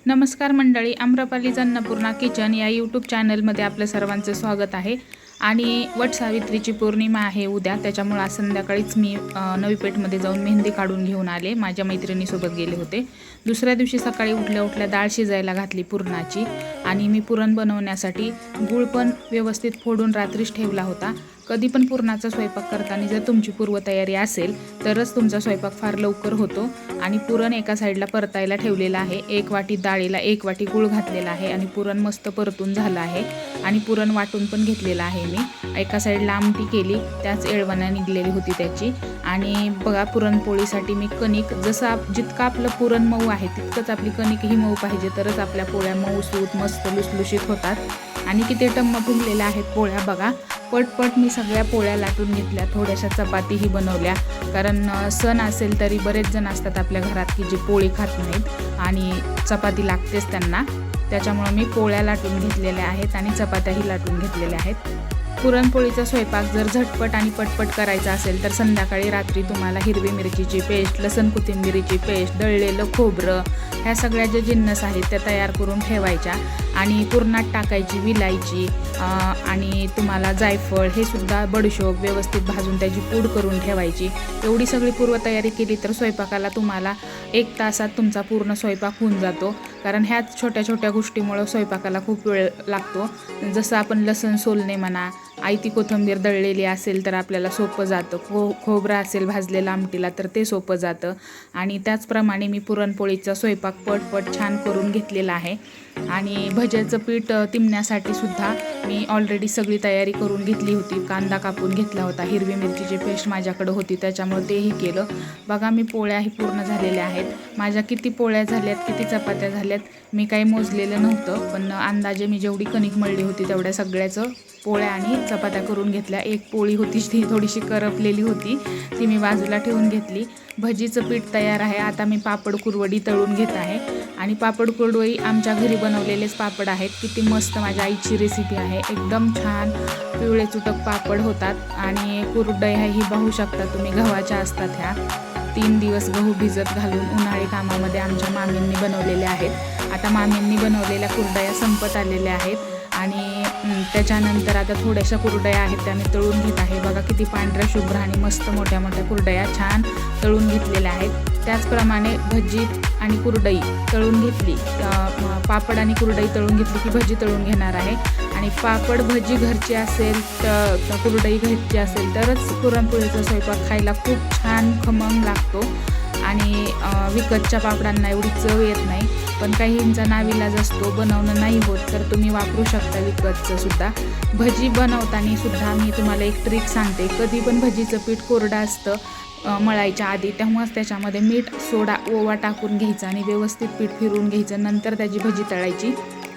नमस्कार मंडळी, आम्रपालीज अन्नपूर्णा किचन या यूट्यूब चॅनलमध्ये आपलं सर्वांचं स्वागत आहे। आणि वट सावित्रीची पौर्णिमा आहे उद्या, त्याच्यामुळे आज संध्याकाळीच मी नवी पेठमध्ये जाऊन मेहंदी काढून घेऊन आले। माझ्या मैत्रिणीसोबत गेले होते। दुसऱ्या दिवशी सकाळी उठल्या डाळ शिजायला घातली पुरणाची, आणि मी पुरण बनवण्यासाठी गूळ पण व्यवस्थित फोडून रात्रीच ठेवला होता। कधी पण पुरणाचा स्वयंपाक करताना जर तुमची पूर्वतयारी असेल तरच तुमचा स्वयंपाक फार लवकर होतो। आणि पुरण एका साईडला परतायला ठेवलेला आहे। एक वाटी डाळीला एक वाटी गूळ घातलेला आहे आणि पुरण मस्त परतून झालं आहे। आणि पुरण वाटून पण घेतलेलं आहे मी। एका साईडला आमटी केली, त्याच एळवणा निघलेली होती त्याची। आणि बघा, पुरणपोळीसाठी मी कणिक जितकं आपलं पुरण मऊ आहे तितकंच आपली कणिक ही मऊ पाहिजे, तरच आपल्या पोळ्या मऊसूत मस्त लुसलुशीत होतात। आणि किती टम्म फुगलेल्या आहेत पोळ्या बघा। पटपट मी सगळ्या पोळ्या लाटून घेतल्या, थोड्याशा चपातीही बनवल्या, कारण सण असेल तरी बरेच जण असतात आपल्या घरात की जे पोळी खात नाहीत आणि चपाती लागतेच त्यांना। त्याच्यामुळे मी पोळ्या लाटून घेतलेल्या आहेत आणि चपात्याही लाटून घेतलेल्या आहेत। पुरणपोळीचा स्वयंपाक जर झटपट आणि पटपट करायचा असेल तर संध्याकाळी रात्री तुम्हाला हिरवी मिरचीची पेस्ट, लसूण कोथिंबीरीची पेस्ट, दळलेलं खोबरं, ह्या सगळ्या ज्या जिन्नस आहेत त्या तयार करून ठेवायच्या। आणि पुरणात टाकायची विलायची आणि तुम्हाला जायफळ हे सुद्धा, बडीशोप व्यवस्थित भाजून त्याची पूड करून ठेवायची। एवढी सगळी पूर्वतयारी केली तर स्वयंपाकाला तुम्हाला 1 तासात तुमचा पूर्ण स्वयंपाक होऊन जातो। कारण ह्याच छोट्या छोट्या गोष्टीमुळे स्वयंपाकाला खूप वेळ लागतो। जसं आपण लसूण सोलणे म्हणा, आयती कोथिंबीर दळलेली असेल तर आपल्याला सोपं जातं, खोबरं असेल भाजलेलं आमटीला तर ते सोपं जातं। आणि त्याचप्रमाणे मी पुरणपोळीचा स्वयंपाक पटपट छान करून घेतलेला आहे। आणि भज्याचं पीठ तिंबण्यासाठी सुद्धा मी ऑलरेडी सगळी तयारी करून घेतली होती। कांदा कापून घेतला होता, हिरवी मिरचीची पेस्ट माझ्याकडे होती त्याच्यामुळे तेही केलं। बघा, मी पोळ्याही पूर्ण झालेल्या आहेत। माझ्या किती पोळ्या झाल्यात, किती चपात्या झाल्यात मी काही मोजलेलं नव्हतं, पण अंदाजे मी जेवढी कणिक मळली होती तेवढ्या सगळ्याचं पोळ्या आणि चपात्या करून घेतल्या। एक पोळी होती ती थोडीशी करपलेली होती, ती मी बाजूला ठेवून घेतली। भजीचं पीठ तयार आहे, आता मी पापड कुरवडी तळून घेत आहे। आणि पापड कुरवडी आमच्या घरी बनवलेलेच पापड आहेत। किती मस्त माझ्या आईची रेसिपी आहे, एकदम छान पिवळे चुटक पापड होतात। आणि कुरडयाही पाहू शकता तुम्ही, गव्हाच्या असतात ह्या। 3 दिवस गहू भिजत घालून उन्हाळी कामामध्ये आमच्या मामींनी बनवलेल्या आहेत। आता मामींनी बनवलेल्या कुरडया संपत आलेल्या आहेत आणि त्याच्यानंतर आता थोड्याशा कुरडया आहेत त्या मी तळून घेत आहे। बघा किती पांढऱ्या शुभ्र आणि मस्त मोठ्या मोठ्या कुरडया छान तळून घेतलेल्या आहेत। त्याचप्रमाणे भजी आणि कुरडई तळून घेतली, पापड आणि कुरडई तळून घेतली की भजी तळून घेणार आहे। आणि पापड भजी घरची असेल तर कुरडई घरची असेल तरच पुरणपोळीचा स्वयंपाक खायला खूप छान खमंग लागतो। आणि विकतच्या पापडांना एवढी चव येत नाही, पण काहींचा नाविलाज असतो, बनवणं नाही होत तर तुम्ही वापरू शकता विकतचं सुद्धा। भजी बनवताना सुद्धा मी तुम्हाला एक ट्रिक सांगते। कधी पण भजीचं पीठ कोरडं असतं मळायच्या आधी, तेव्हाच त्याच्यामध्ये मीठ, सोडा, ओवा टाकून घ्यायचं आणि व्यवस्थित पीठ फिरवून घ्यायचं, नंतर त्याची भजी तळायची।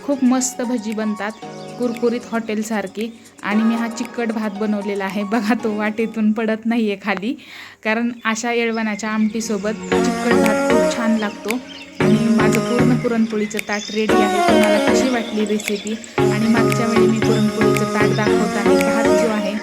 खूप मस्त भजी बनतात, कुरकुरीत हॉटेलसारखी। आणि मी हा चिकट भात बनवलेला आहे बघा, तो वाटेतून पडत नाही आहे खाली, कारण अशा येळवणाच्या आमटीसोबत चिकट भात खूप छान लागतो। आणि माझं पूर्ण पुरणपोळीचं ताट रेडी आहे। तुम्हाला कशी वाटली रेसिपी? आणि मागच्या वेळी मी पुरणपोळीचं ताट दाखवताना भात जो आहे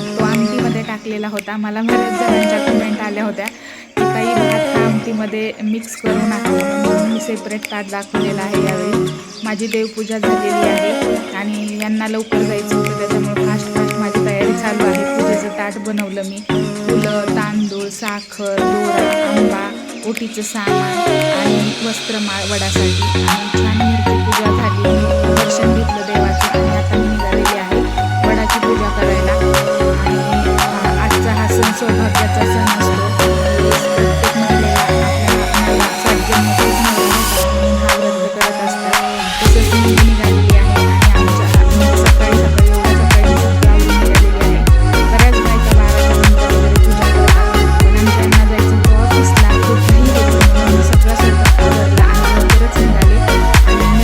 तो आमटीमध्ये टाकलेला होता। मला बऱ्याच जणांच्या कमेंट आल्या होत्या की काही भात हा आमटीमध्ये मिक्स करू नका, म्हणून मी सेपरेट ताट दाखवलेलं आहे। यावेळी माझी देवपूजा झालेली आहे आणि यांना लवकर जायचं होतं, त्याच्यामुळे फास्ट माझी तयारी चालू आहे। पूजेचं ताट बनवलं मी, फुलं, तांदूळ, साखर, दोरा, आंबा, ओटीचं सामान आणि वस्त्रमाळ वडासाठी। आणि छान घरची पूजा झाली, दर्शन घेतलं देवाचं आणि आता मी निघालेली आहे वडाची पूजा करायला। आणि आजचा हा सण सौभाग्याचा सण असतो। प्रत्येक महिलेला आपल्या सातजन्म तेच म्हणून हा व्रत करत असतात, तसंच मी निघालेली आहे। आणि सकाळी एवढ्या सकाळी आवरून निघालेली आहे। बऱ्याच बायका 12च्या नंतर वगैरे पूजा करतात, पण आमच्या जायचं होतं ऑफिसला, खूप काही होतं म्हणून मी सगळा स्वयंपाक आवरला आणि लवकरच निघाले। आणि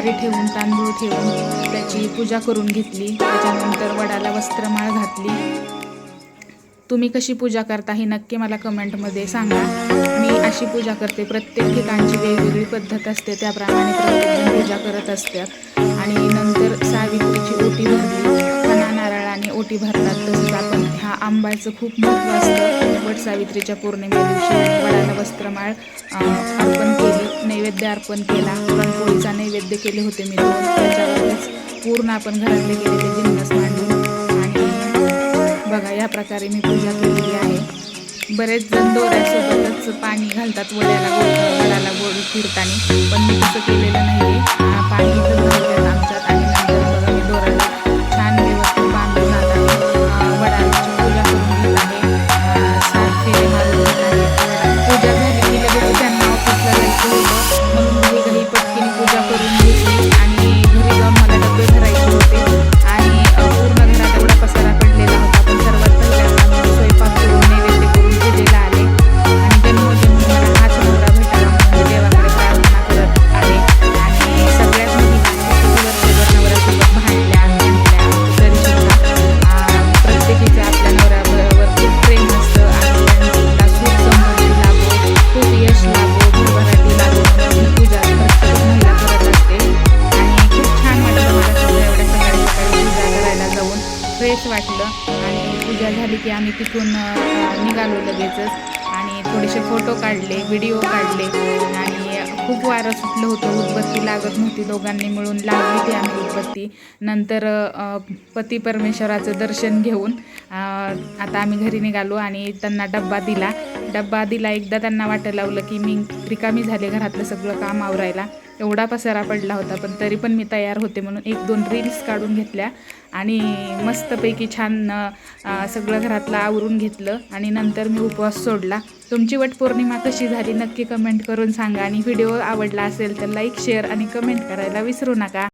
ज्वारी ठेवून तांदूळ ठेवून त्याची पूजा करून घेतली. त्याच्यानंतर वडाला वस्त्रमाळ घातली. तुम्ही कशी पूजा करता हे नक्की मला कमेंटमध्ये सांगा. मी अशी पूजा करते. प्रत्येक ठिकाणची वेगवेगळी पद्धत असते, त्याप्रमाणे प्रत्येकजण पूजा करत असतात. आणि नंतर सावित्रीची ओटी भरली. खणा नारळाने ओटी भरतात. तसंच आपण ह्या आंब्याचं खूप महत्त्व असतं. वट सावित्रीच्या पौर्णिमे दिवशी वडाला वस्त्रमाळ अर्पण केली, नैवेद्य अर्पण केला. पुरणपोळीचा नैवेद्य केले होते मी 2. त्याच्यावरच पूर्ण आपण घरातले केलेले जिन्नस मांडून आणि बघा या प्रकारे मी पूजा केलेली आहे. बरेच जण दोऱ्यासोबतच पाणी घालतात वडाला गोल फिरताना, पण मी तसं केलेलं नाही आहे. पाणी इथं घालतात आमच्यात आणि नंतर बघा मी दोऱ्याला छान व्यवस्थित बांधून आता वडाची पूजा करून घेत आहे. 7 फेरे मारून घेत आहे. पूजा झाली की लगेच त्यांना ऑफिसला जायचं होतं, म्हणून घरी पटकीने पूजा करून घेतली आणि घरी जाऊन मला डबे भरायचे होते आणि पूर्ण घरात एवढा पसारा पडलेला होता. पण सर्वात पहिल्यांदा मी स्वयंपाक करून नैवेद्य करून पूजेला आले आणि जन्मोजन्मी मला हाच नवरा भेटावा म्हणून देवाकडे प्रार्थना करत आहे. आणि सगळ्याच मुलींना वर्षभर नवऱ्यासोबत भांडल्या तरी सुद्धा प्रत्येकीचं आपल्या नवऱ्यावर खूप प्रेम असतं आणि त्यांना सुख समृद्धी लाभो, खूप यश लाभो, भरभराटी लाभो म्हणून ही पूजा प्रत्येक महिला करत असते. आणि खूप छान वाटलं मला सगळं एवढ्या सकाळी सकाळी पूजा करायला जाऊन फ्रेश वाटलं. आणि पूजा झाली की आम्ही तिथून निघालो लगेचच आणि थोडेसे फोटो काढले, व्हिडिओ काढले आणि खूप वारं सुटलं होतं. उदबत्ती लागत नव्हती, दोघांनी मिळून लावली ती आम्ही उदबत्ती. नंतर पती परमेश्वराचं दर्शन घेऊन आता आम्ही घरी निघालो आणि त्यांना डब्बा दिला. एकदा त्यांना वाटायला लावलं की मी रिकामी झाले घरातलं सगळं काम आवरायला. एवढा पसारा पडला होता, पण तरी पण मी तयार होते म्हणून 1-2 रील्स काढून घेतल्या आणि मस्तपैकी छान सगळं घरातलं आवरून घेतलं आणि नंतर मी उपवास सोडला. तुमची वटपौर्णिमा कशी झाली नक्की कमेंट करून सांगा आणि व्हिडिओ आवडला असेल तर लाईक, शेअर आणि कमेंट करायला विसरू नका.